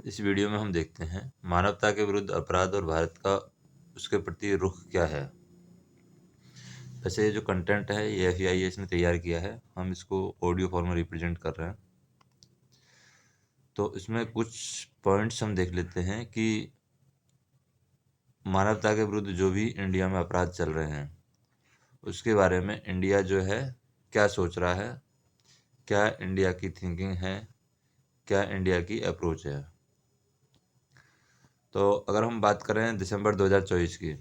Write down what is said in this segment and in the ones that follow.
इस वीडियो में हम देखते हैं मानवता के विरुद्ध अपराध और भारत का उसके प्रति रुख क्या है। वैसे ये जो कंटेंट है ये FEIS ने तैयार किया है, हम इसको ऑडियो फॉर्म में रिप्रेजेंट कर रहे हैं। तो इसमें कुछ पॉइंट्स हम देख लेते हैं कि मानवता के विरुद्ध जो भी इंडिया में अपराध चल रहे हैं उसके बारे में इंडिया जो है क्या सोच रहा है, क्या इंडिया की थिंकिंग है, क्या इंडिया की अप्रोच है। तो अगर हम बात करें दिसंबर 2024 की,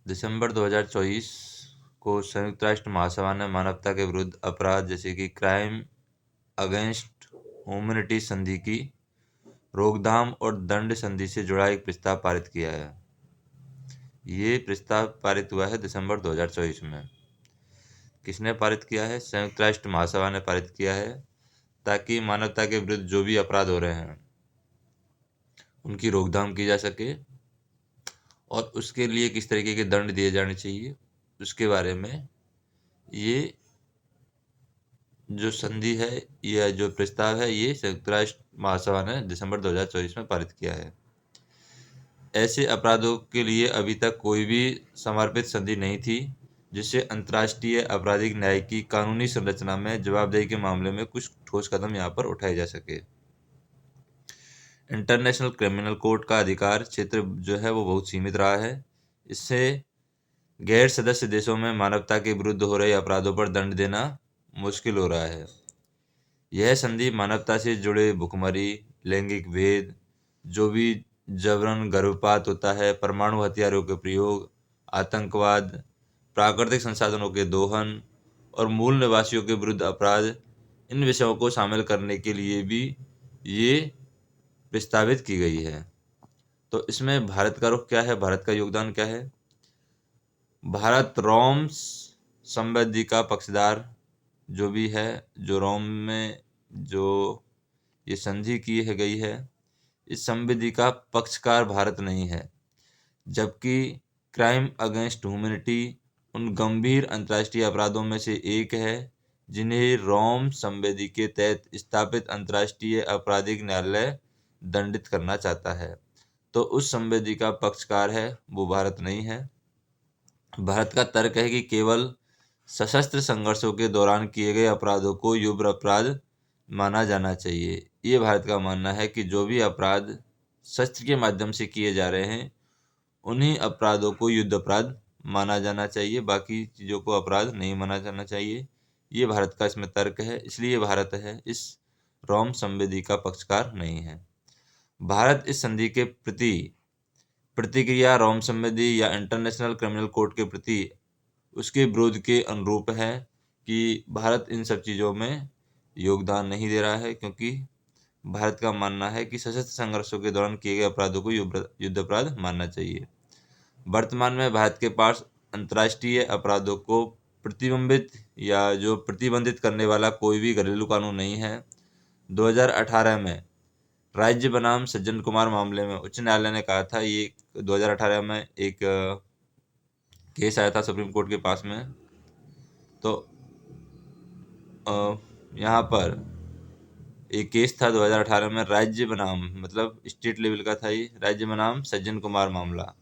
दिसंबर 2024 को संयुक्त राष्ट्र महासभा ने मानवता के विरुद्ध अपराध जैसे कि क्राइम अगेंस्ट ह्यूमैनिटी संधि की रोकथाम और दंड संधि से जुड़ा एक प्रस्ताव पारित किया है। ये प्रस्ताव पारित हुआ है दिसंबर 2024 में। किसने पारित किया है? संयुक्त राष्ट्र महासभा ने पारित किया है, ताकि मानवता के विरुद्ध जो भी अपराध हो रहे हैं उनकी रोकथाम की जा सके और उसके लिए किस तरीके के दंड दिए जाने चाहिए उसके बारे में ये जो संधि है या जो प्रस्ताव है ये संयुक्त राष्ट्र महासभा ने दिसंबर 2024 में पारित किया है। ऐसे अपराधों के लिए अभी तक कोई भी समर्पित संधि नहीं थी जिससे अंतर्राष्ट्रीय आपराधिक न्याय की कानूनी संरचना में जवाबदेही के मामले में कुछ ठोस कदम यहाँ पर उठाए जा सके। इंटरनेशनल क्रिमिनल कोर्ट का अधिकार क्षेत्र जो है वो बहुत सीमित रहा है। इससे गैर सदस्य देशों में मानवता के विरुद्ध हो रहे अपराधों पर दंड देना मुश्किल हो रहा है। यह संधि मानवता से जुड़े भुखमरी, लैंगिक भेद, जो भी जबरन गर्भपात होता है, परमाणु हथियारों के प्रयोग, आतंकवाद, प्राकृतिक संसाधनों के दोहन और मूल निवासियों के विरुद्ध अपराध, इन विषयों को शामिल करने के लिए भी ये प्रस्तावित की गई है। तो इसमें भारत का रुख क्या है, भारत का योगदान क्या है? भारत रोम संधि का पक्षधार जो भी है, जो रोम में जो ये संधि की है गई है, इस संधि का पक्षकार भारत नहीं है। जबकि क्राइम अगेंस्ट ह्यूमैनिटी उन गंभीर अंतर्राष्ट्रीय अपराधों में से एक है जिन्हें रोम संधि के तहत स्थापित अंतर्राष्ट्रीय आपराधिक न्यायालय दंडित करना चाहता है। तो उस संधि का पक्षकार है वो भारत नहीं है। भारत का तर्क है कि केवल सशस्त्र संघर्षों के दौरान किए गए अपराधों को युद्ध अपराध माना जाना चाहिए। ये भारत का मानना है कि जो भी अपराध शस्त्र के माध्यम से किए जा रहे हैं उन्हीं अपराधों को युद्ध अपराध माना जाना चाहिए, बाकी चीज़ों को अपराध नहीं माना जाना चाहिए। ये भारत का इसमें तर्क है, इसलिए भारत है इस रोम संधि का पक्षकार नहीं है। भारत इस संधि के प्रति प्रतिक्रिया रोम संधि या इंटरनेशनल क्रिमिनल कोर्ट के प्रति उसके विरोध के अनुरूप है कि भारत इन सब चीज़ों में योगदान नहीं दे रहा है, क्योंकि भारत का मानना है कि सशस्त्र संघर्षों के दौरान किए गए अपराधों को युद्ध अपराध मानना चाहिए। वर्तमान में भारत के पास अंतर्राष्ट्रीय अपराधों को प्रतिबंधित या जो प्रतिबंधित करने वाला कोई भी घरेलू कानून नहीं है। 2018 में राज्य बनाम सज्जन कुमार मामले में उच्च न्यायालय ने कहा था, ये 2018 में एक केस आया था सुप्रीम कोर्ट के पास में। तो यहाँ पर एक केस था 2018 में, राज्य बनाम मतलब स्टेट लेवल का था, ये राज्य बनाम सज्जन कुमार मामला।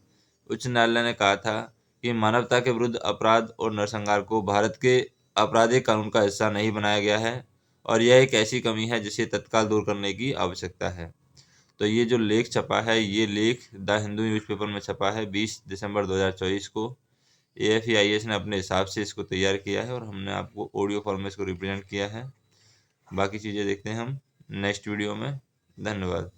उच्च न्यायालय ने कहा था कि मानवता के विरुद्ध अपराध और नरसंहार को भारत के आपराधिक कानून का हिस्सा नहीं बनाया गया है और यह एक ऐसी कमी है जिसे तत्काल दूर करने की आवश्यकता है। तो ये जो लेख छपा है, ये लेख द हिंदू न्यूज़पेपर में छपा है 20 दिसंबर 2024 को। AFEIS ने अपने हिसाब से इसको तैयार किया है और हमने आपको ऑडियो फॉर्म में इसको रिप्रेजेंट किया है। बाकी चीज़ें देखते हैं हम नेक्स्ट वीडियो में। धन्यवाद।